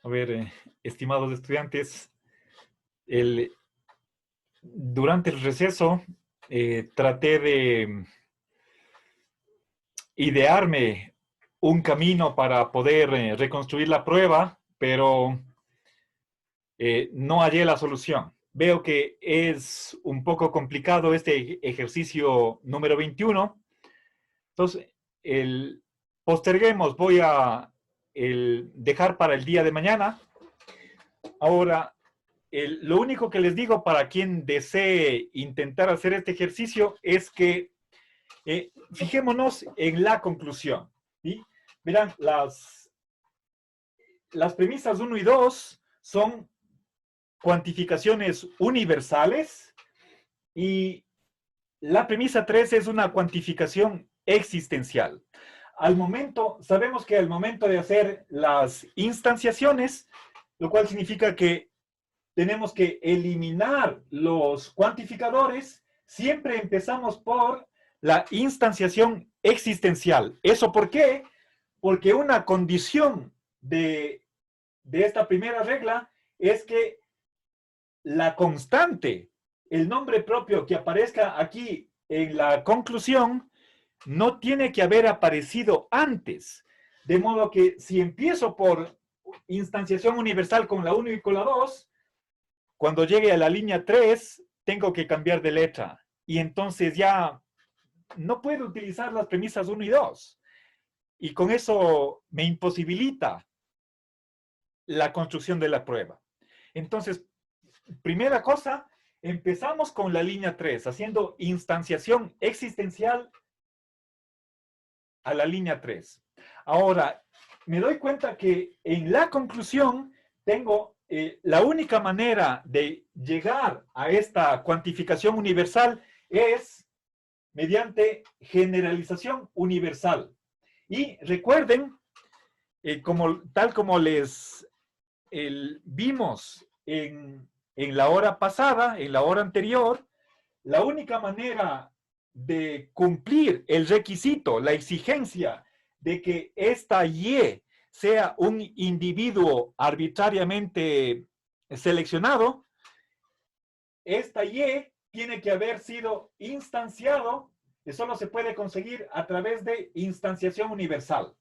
A ver, estimados estudiantes, el- durante el receso traté de idearme un camino para poder reconstruir la prueba, pero no hallé la solución. Veo que es un poco complicado este ejercicio número 21. Entonces, posterguemos, voy a dejar para el día de mañana. Ahora, lo único que les digo para quien desee intentar hacer este ejercicio es que fijémonos en la conclusión. ¿Sí? Verán, las premisas 1 y 2 son cuantificaciones universales y la premisa 3 es una cuantificación existencial. Sabemos que al momento de hacer las instanciaciones, lo cual significa que tenemos que eliminar los cuantificadores, siempre empezamos por la instanciación existencial. ¿Eso por qué? Porque una condición de esta primera regla es que la constante, el nombre propio que aparezca aquí en la conclusión, no tiene que haber aparecido antes. De modo que si empiezo por instanciación universal con la 1 y con la 2, cuando llegue a la línea 3, tengo que cambiar de letra. Y entonces ya no puedo utilizar las premisas 1 y 2. Y con eso me imposibilita la construcción de la prueba. Entonces, primera cosa, empezamos con la línea 3, haciendo instanciación existencial a la línea 3. Ahora, me doy cuenta que en la conclusión tengo la única manera de llegar a esta cuantificación universal es mediante generalización universal. Y recuerden, tal como les vimos en la hora pasada, en la hora anterior, la única manera de cumplir el requisito, la exigencia de que esta Y sea un individuo arbitrariamente seleccionado, esta Y tiene que haber sido instanciado, que solo se puede conseguir a través de instanciación universal.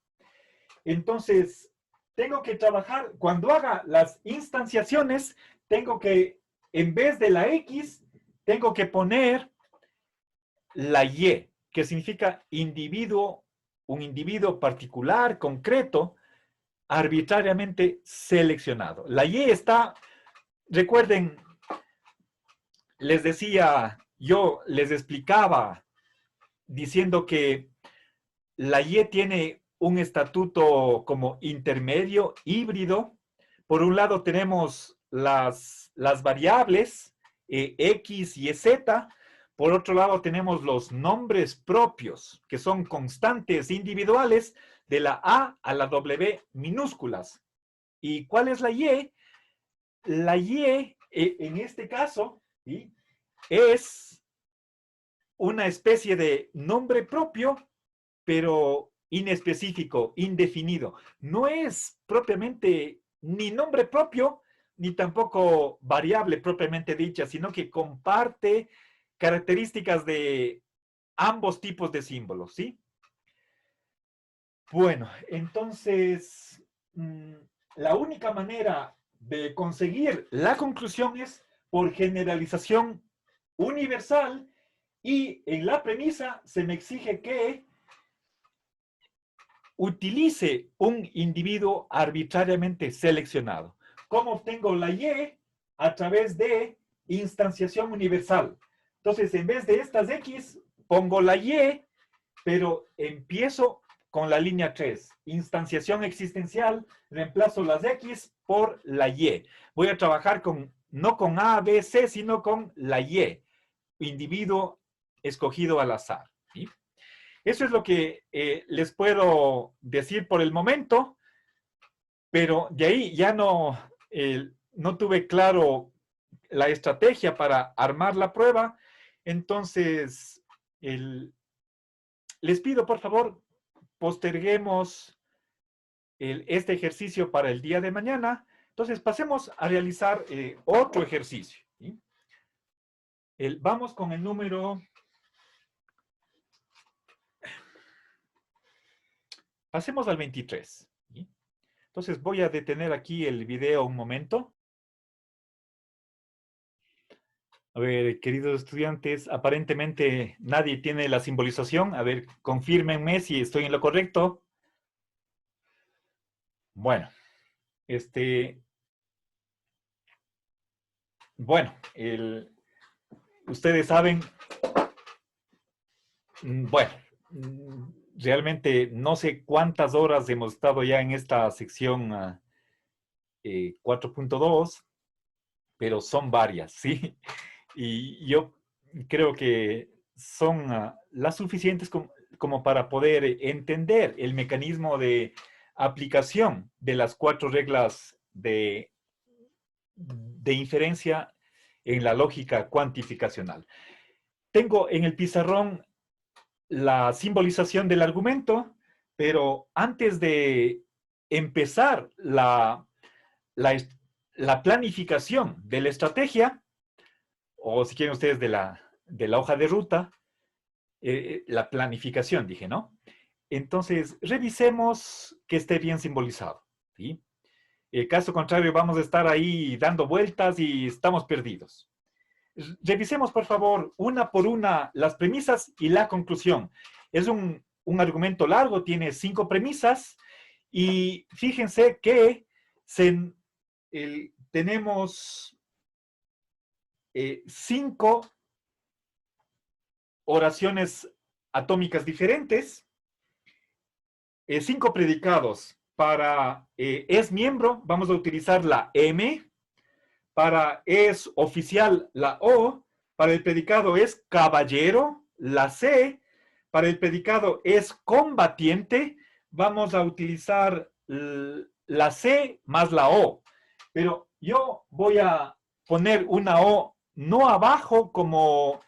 Entonces, tengo que trabajar, cuando haga las instanciaciones, tengo que, en vez de la X, tengo que poner la Y, que significa individuo, un individuo particular, concreto, arbitrariamente seleccionado. La Y está, recuerden, les decía, yo les explicaba diciendo que la Y tiene un estatuto como intermedio, híbrido. Por un lado tenemos las variables X y Z. Por otro lado tenemos los nombres propios, que son constantes individuales de la A a la W minúsculas. ¿Y cuál es la Y? La Y, en este caso, ¿sí?, es una especie de nombre propio, pero inespecífico, indefinido. No es propiamente ni nombre propio, ni tampoco variable propiamente dicha, sino que comparte características de ambos tipos de símbolos, ¿sí? Bueno, entonces, la única manera de conseguir la conclusión es por generalización universal, y en la premisa se me exige que utilice un individuo arbitrariamente seleccionado. ¿Cómo obtengo la Y? A través de instanciación universal. Entonces, en vez de estas X, pongo la Y, pero empiezo con la línea 3. Instanciación existencial, reemplazo las X por la Y. Voy a trabajar no con A, B, C, sino con la Y, individuo escogido al azar. ¿Sí? Eso es lo que les puedo decir por el momento, pero de ahí ya no tuve claro la estrategia para armar la prueba. Entonces, les pido, por favor, posterguemos este ejercicio para el día de mañana. Entonces, pasemos a realizar otro ejercicio. ¿Sí? Vamos con el número... Pasemos al 23. ¿Sí? Entonces, voy a detener aquí el video un momento. A ver, queridos estudiantes, aparentemente nadie tiene la simbolización. A ver, confírmenme si estoy en lo correcto. Bueno, bueno, ustedes saben, bueno, realmente no sé cuántas horas hemos estado ya en esta sección 4.2, pero son varias, ¿sí? Y yo creo que son las suficientes como para poder entender el mecanismo de aplicación de las 4 reglas de inferencia en la lógica cuantificacional. Tengo en el pizarrón la simbolización del argumento, pero antes de empezar la planificación de la estrategia, o si quieren ustedes de la hoja de ruta, la planificación, dije, ¿no? Entonces, revisemos que esté bien simbolizado, ¿sí? Caso contrario, vamos a estar ahí dando vueltas y estamos perdidos. Revisemos, por favor, una por una las premisas y la conclusión. Es un argumento largo, tiene 5 premisas y fíjense que tenemos 5 oraciones atómicas diferentes, 5 predicados. Para es miembro, vamos a utilizar la M. Para es oficial, la O. Para el predicado es caballero, la C. Para el predicado es combatiente, vamos a utilizar la C más la O. Pero yo voy a poner una O no abajo como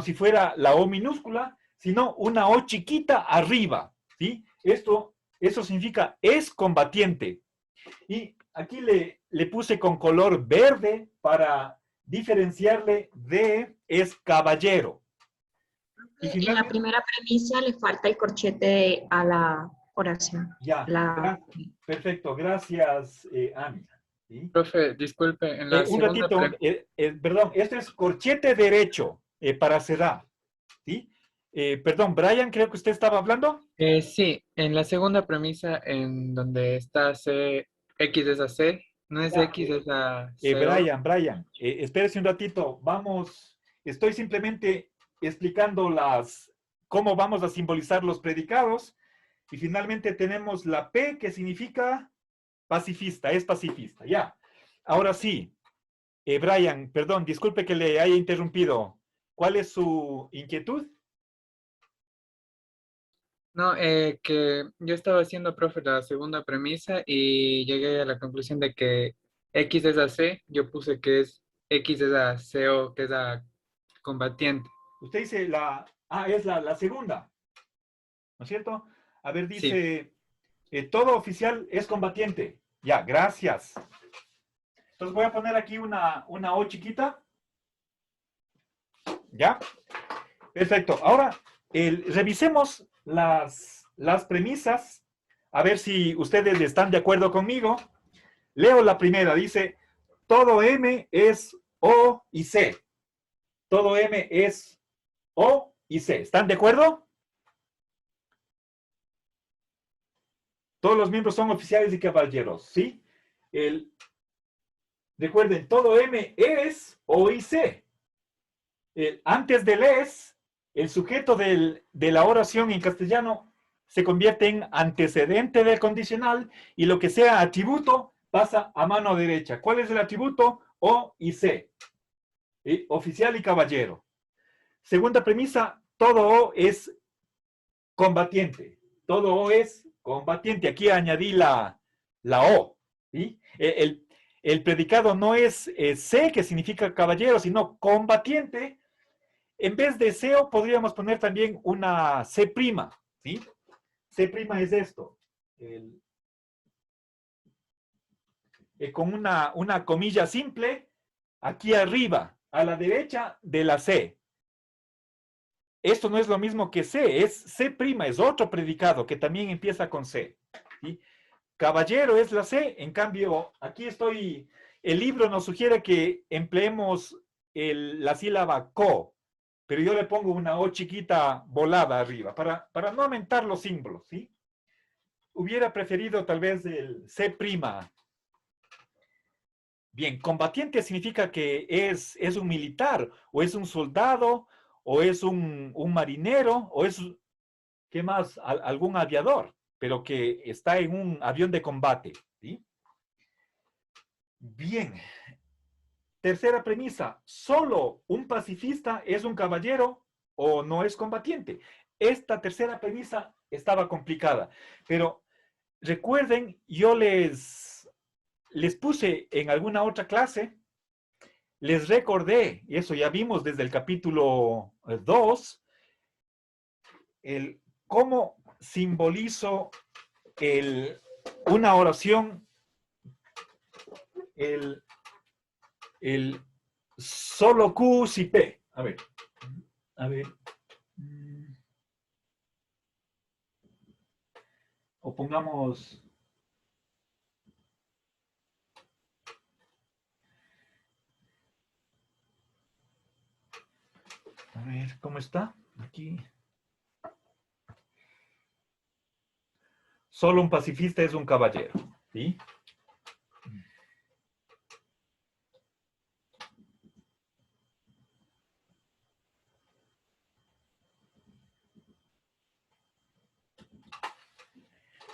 si fuera la O minúscula, sino una O chiquita arriba, ¿sí? Eso significa es combatiente. Y aquí le puse con color verde para diferenciarle de es caballero. Y En la primera premisa le falta el corchete a la oración. Ya, perfecto, gracias, Ana. ¿Sí? Profe, disculpe, en la Un segunda ratito, perdón, este es corchete derecho para cerrar. ¿Sí? Perdón, Brian, creo que usted estaba hablando. Sí, en la segunda premisa en donde está C, X es a C, no es Ya, X es a C. Brian, espérese un ratito. Estoy simplemente explicando cómo vamos a simbolizar los predicados. Y finalmente tenemos la P, que significa pacifista, es pacifista. Ya. Ahora sí, Brian, perdón, disculpe que le haya interrumpido. ¿Cuál es su inquietud? No, que yo estaba haciendo, profe, la segunda premisa y llegué a la conclusión de que X es a C, yo puse que es X es a CO, que es a combatiente. Usted dice es la segunda, ¿no es cierto? A ver, Sí. dice, todo oficial es combatiente. Ya, gracias. Entonces voy a poner aquí una O chiquita. ¿Ya? Perfecto. Ahora, revisemos las premisas. A ver si ustedes están de acuerdo conmigo. Leo la primera. Dice, todo M es O y C. Todo M es O y C. ¿Están de acuerdo? Todos los miembros son oficiales y caballeros, ¿sí? Recuerden, todo M es O y C. Antes del es, el sujeto de la oración en castellano se convierte en antecedente del condicional y lo que sea atributo pasa a mano derecha. ¿Cuál es el atributo? O y C. Oficial y caballero. Segunda premisa, todo O es combatiente. Todo O es combatiente. Aquí añadí la O. ¿Sí? El predicado no es C, que significa caballero, sino combatiente. En vez de SEO podríamos poner también una C', ¿sí? C' es esto. con una comilla simple, aquí arriba, a la derecha de la C. Esto no es lo mismo que C, es C', es otro predicado que también empieza con C. ¿Sí? Caballero es la C, en cambio, aquí estoy, el libro nos sugiere que empleemos la sílaba co, pero yo le pongo una O chiquita volada arriba, para no aumentar los símbolos, ¿sí? Hubiera preferido tal vez el C'. Bien, combatiente significa que es un militar, o es un soldado, o es un marinero, o es, ¿qué más? Algún aviador, pero que está en un avión de combate, ¿sí? Bien. Tercera premisa, ¿solo un pacifista es un caballero o no es combatiente? Esta tercera premisa estaba complicada, pero recuerden, yo les puse en alguna otra clase, les recordé, y eso ya vimos desde el capítulo 2, cómo simbolizo una oración, el solo Q si P. A ver. O pongamos... A ver, ¿cómo está? Aquí. Solo un pacifista es un caballero, ¿sí?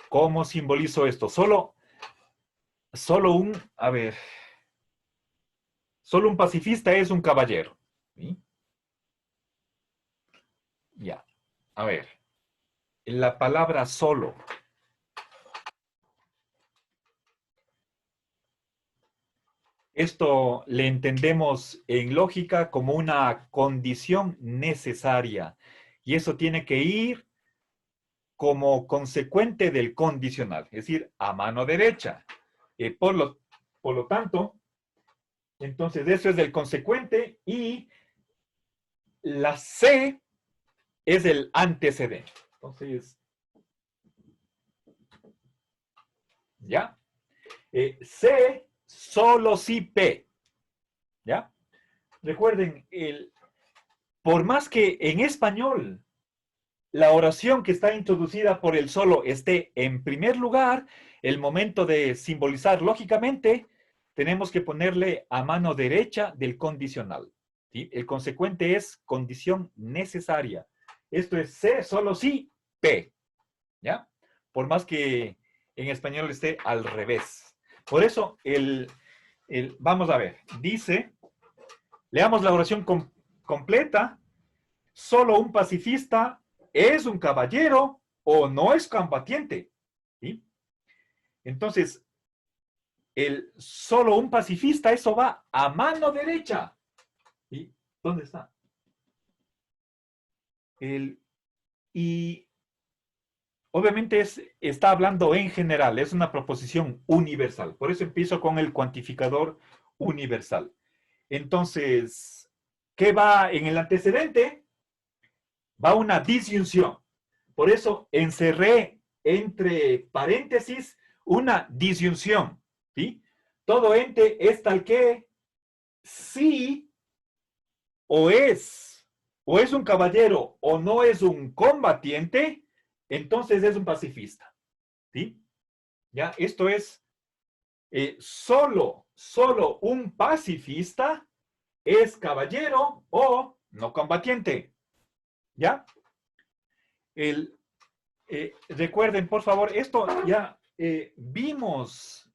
¿Cómo simbolizo esto? Solo a ver, solo un pacifista es un caballero, ¿sí? Ya, a ver, la palabra solo. Esto le entendemos en lógica como una condición necesaria, y eso tiene que ir como consecuente del condicional, es decir, a mano derecha. Por lo tanto, entonces eso es del consecuente y la C es el antecedente. Entonces, ¿ya? C solo si P. ¿Ya? Recuerden, por más que en español la oración que está introducida por el solo esté en primer lugar, el momento de simbolizar lógicamente, tenemos que ponerle a mano derecha del condicional. ¿Sí? El consecuente es condición necesaria. Esto es C solo si P. ¿Ya? Por más que en español esté al revés. Por eso, vamos a ver, dice, leamos la oración completa, solo un pacifista es un caballero o no es combatiente. ¿Sí? Entonces, solo un pacifista, eso va a mano derecha. ¿Sí? ¿Dónde está? Y obviamente está hablando en general, es una proposición universal. Por eso empiezo con el cuantificador universal. Entonces, ¿qué va en el antecedente? Va una disyunción. Por eso encerré entre paréntesis una disyunción. ¿Sí? Todo ente es tal que sí o es un caballero o no es un combatiente, entonces es un pacifista. ¿Sí? ¿Ya? Esto es solo un pacifista es caballero o no combatiente. ¿Ya? Recuerden, por favor, esto ya vimos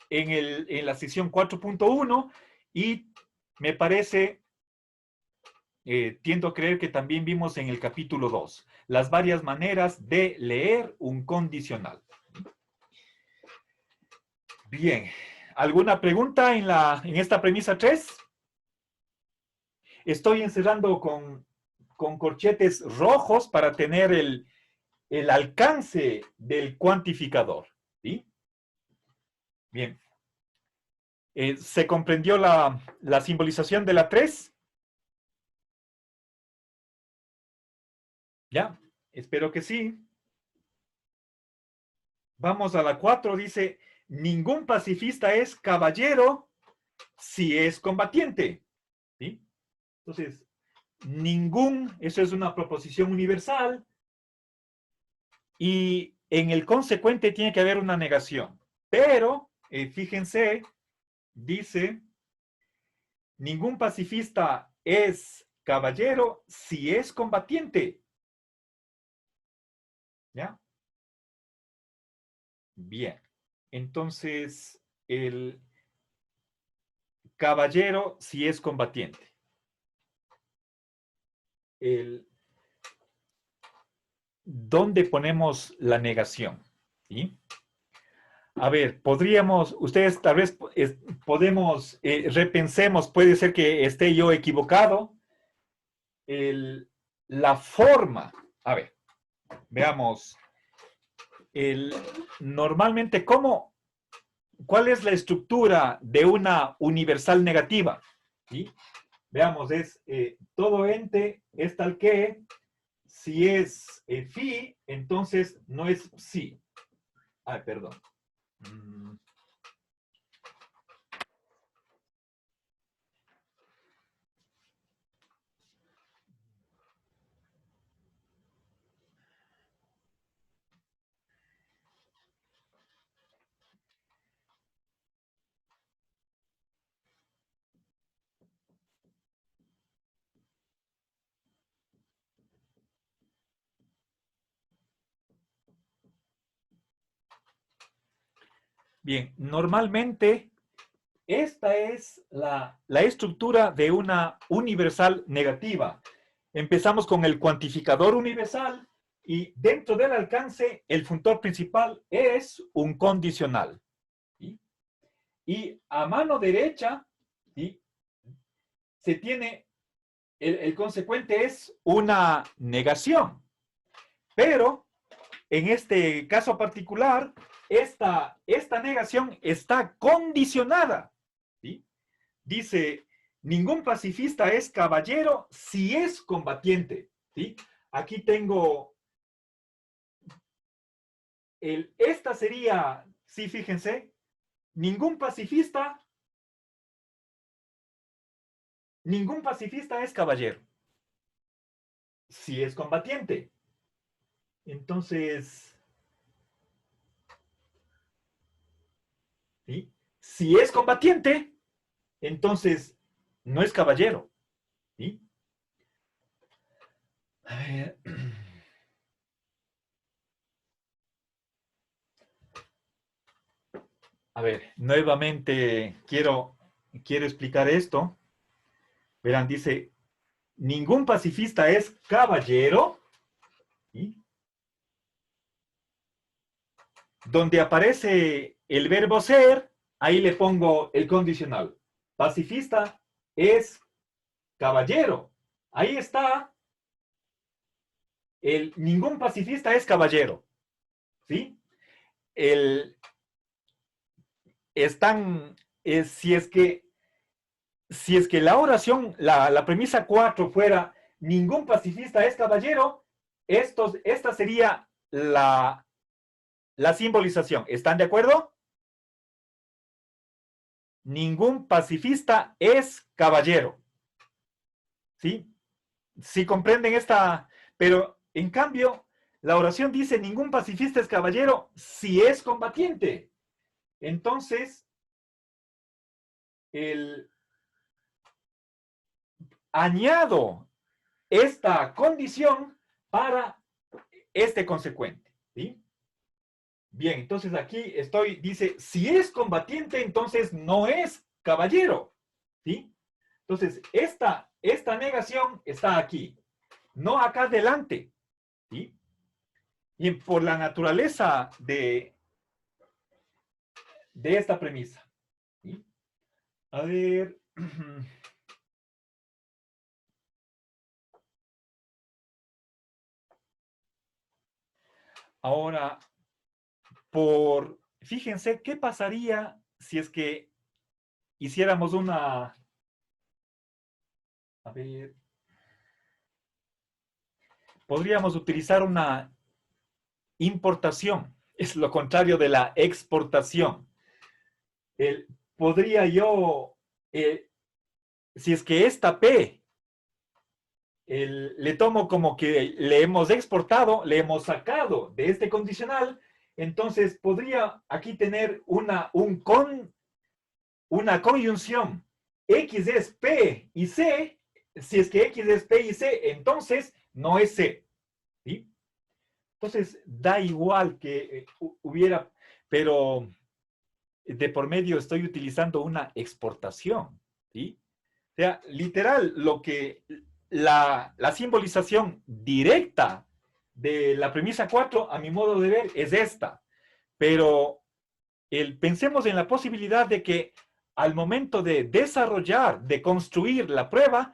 en la sección 4.1 y me parece, tiendo a creer que también vimos en el capítulo 2, las varias maneras de leer un condicional. Bien, ¿alguna pregunta en esta premisa 3? Estoy encerrando con corchetes rojos para tener el alcance del cuantificador. ¿Sí? Bien. ¿Se comprendió la simbolización de la 3? ¿Ya? Espero que sí. Vamos a la 4. Dice, ningún pacifista es caballero si es combatiente. ¿Sí? Entonces, ningún, eso es una proposición universal. Y en el consecuente tiene que haber una negación. Pero, fíjense, dice, ningún pacifista es caballero si es combatiente. ¿Ya? Bien. Entonces, el caballero si es combatiente. ¿Dónde ponemos la negación? ¿Sí? A ver, podríamos, ustedes tal vez podemos, repensemos, puede ser que esté yo equivocado. La forma, a ver, veamos, normalmente, ¿cuál es la estructura de una universal negativa? ¿Sí? Veamos, es todo ente es tal que, si es phi, entonces no es psi. Ay, perdón. Bien, normalmente esta es la estructura de una universal negativa. Empezamos con el cuantificador universal y dentro del alcance el funtor principal es un condicional. ¿Sí? Y a mano derecha, ¿sí?, se tiene, el consecuente es una negación. Pero en este caso particular, esta negación está condicionada. ¿Sí? Dice, ningún pacifista es caballero si es combatiente. ¿Sí? Aquí tengo, esta sería, sí, fíjense, ningún pacifista es caballero si es combatiente. Entonces, ¿sí?, si es combatiente, entonces no es caballero. ¿Sí? A ver. A ver, nuevamente quiero explicar esto. Verán, dice, ningún pacifista es caballero. ¿Sí? Donde aparece el verbo ser, ahí le pongo el condicional. Pacifista es caballero. Ahí está. Ningún pacifista es caballero. ¿Sí? Están, si es que la oración, la premisa 4 fuera ningún pacifista es caballero, esta sería la simbolización. ¿Están de acuerdo? Ningún pacifista es caballero. ¿Sí? Si comprenden esta, pero en cambio, la oración dice ningún pacifista es caballero si es combatiente. Entonces, añado esta condición para este consecuente. ¿Sí? Bien, entonces aquí dice, si es combatiente, entonces no es caballero. ¿Sí? Entonces, esta negación está aquí, no acá adelante. ¿Sí? Y por la naturaleza de esta premisa. ¿Sí? A ver. Ahora, fíjense, ¿qué pasaría si es que hiciéramos una, a ver, podríamos utilizar una importación? Es lo contrario de la exportación. Podría yo, si es que esta P, le tomo como que le hemos exportado, le hemos sacado de este condicional, entonces podría aquí tener una conjunción. X es P y C. Si es que X es P y C, entonces no es C. ¿Sí? Entonces, da igual que hubiera, pero de por medio estoy utilizando una exportación. ¿Sí? O sea, literal, la simbolización directa de la premisa 4, a mi modo de ver, es esta. Pero pensemos en la posibilidad de que al momento de desarrollar, de construir la prueba,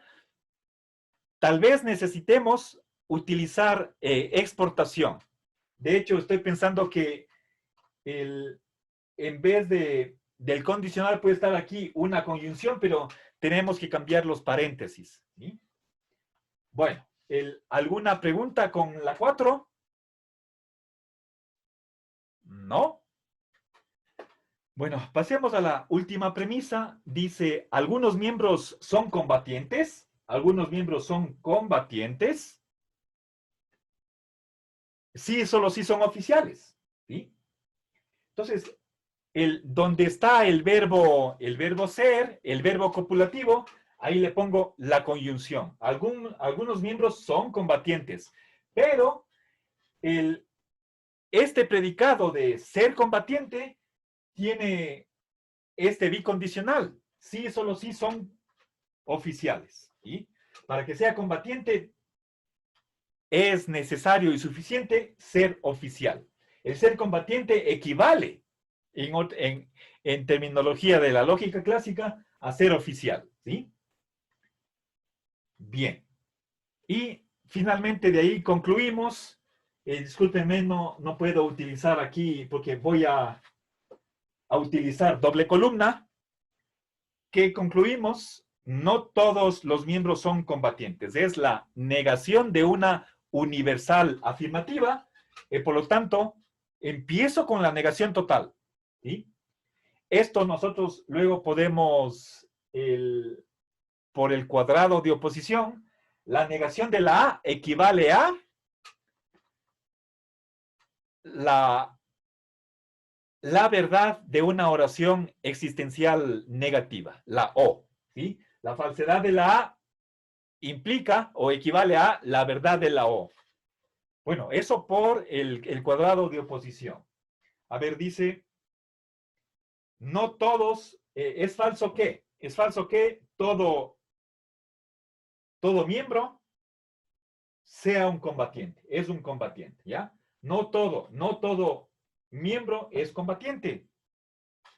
tal vez necesitemos utilizar exportación. De hecho, estoy pensando que en vez del condicional puede estar aquí una conjunción, pero tenemos que cambiar los paréntesis. ¿Sí? Bueno, ¿alguna pregunta con la 4? ¿No? Bueno, pasemos a la última premisa. Dice, algunos miembros son combatientes. Algunos miembros son combatientes. Sí, solo sí son oficiales. ¿Sí? Entonces, donde está el verbo ser, el verbo copulativo, ahí le pongo la conjunción. Algunos miembros son combatientes, pero este predicado de ser combatiente tiene este bicondicional. Sí, solo sí son oficiales. ¿Sí? Para que sea combatiente es necesario y suficiente ser oficial. El ser combatiente equivale en terminología de la lógica clásica a ser oficial. ¿Sí? Bien. Y finalmente de ahí concluimos. Discúlpenme, no puedo utilizar aquí porque voy a utilizar doble columna. ¿Qué concluimos? No todos los miembros son combatientes. Es la negación de una universal afirmativa. Por lo tanto, empiezo con la negación total. ¿Sí? Esto nosotros luego podemos, por el cuadrado de oposición, la negación de la A equivale a la verdad de una oración existencial negativa, la O. ¿Sí? La falsedad de la A implica o equivale a la verdad de la O. Bueno, eso por el cuadrado de oposición. A ver, dice, no todos, ¿es falso qué? Es falso que todo miembro sea un combatiente, es un combatiente, ¿ya? No todo miembro es combatiente.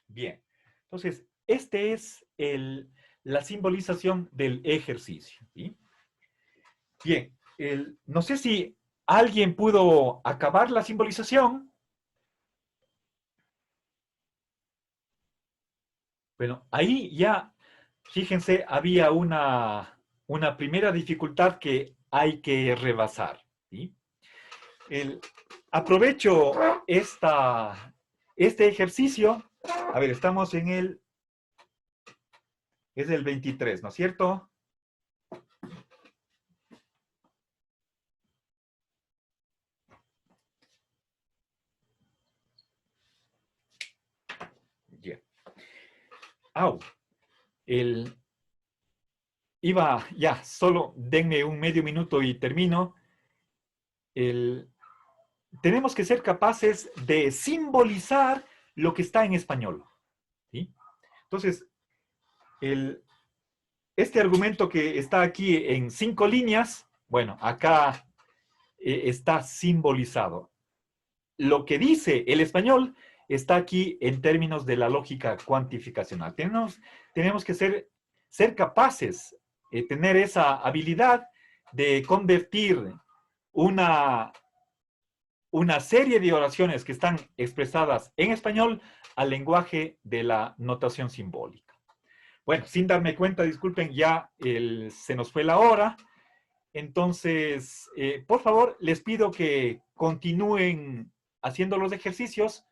Bien, entonces, este es la simbolización del ejercicio, ¿sí? Bien, no sé si alguien pudo acabar la simbolización. Bueno, ahí ya, fíjense, había una primera dificultad que hay que rebasar, ¿sí? Aprovecho este ejercicio. A ver, estamos es el 23, ¿no es cierto? Yeah. Au. Ya, solo denme un medio minuto y termino. Tenemos que ser capaces de simbolizar lo que está en español. ¿Sí? Entonces, este argumento que está aquí en 5 líneas, bueno, acá está simbolizado. Lo que dice el español está aquí en términos de la lógica cuantificacional. Tenemos que ser capaces de tener esa habilidad de convertir una una serie de oraciones que están expresadas en español al lenguaje de la notación simbólica. Bueno, sin darme cuenta, disculpen, ya se nos fue la hora. Entonces, por favor, les pido que continúen haciendo los ejercicios.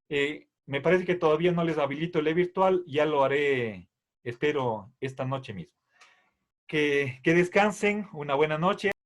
Me parece que todavía no les habilito el virtual, ya lo haré, espero, esta noche mismo. Que descansen, una buena noche.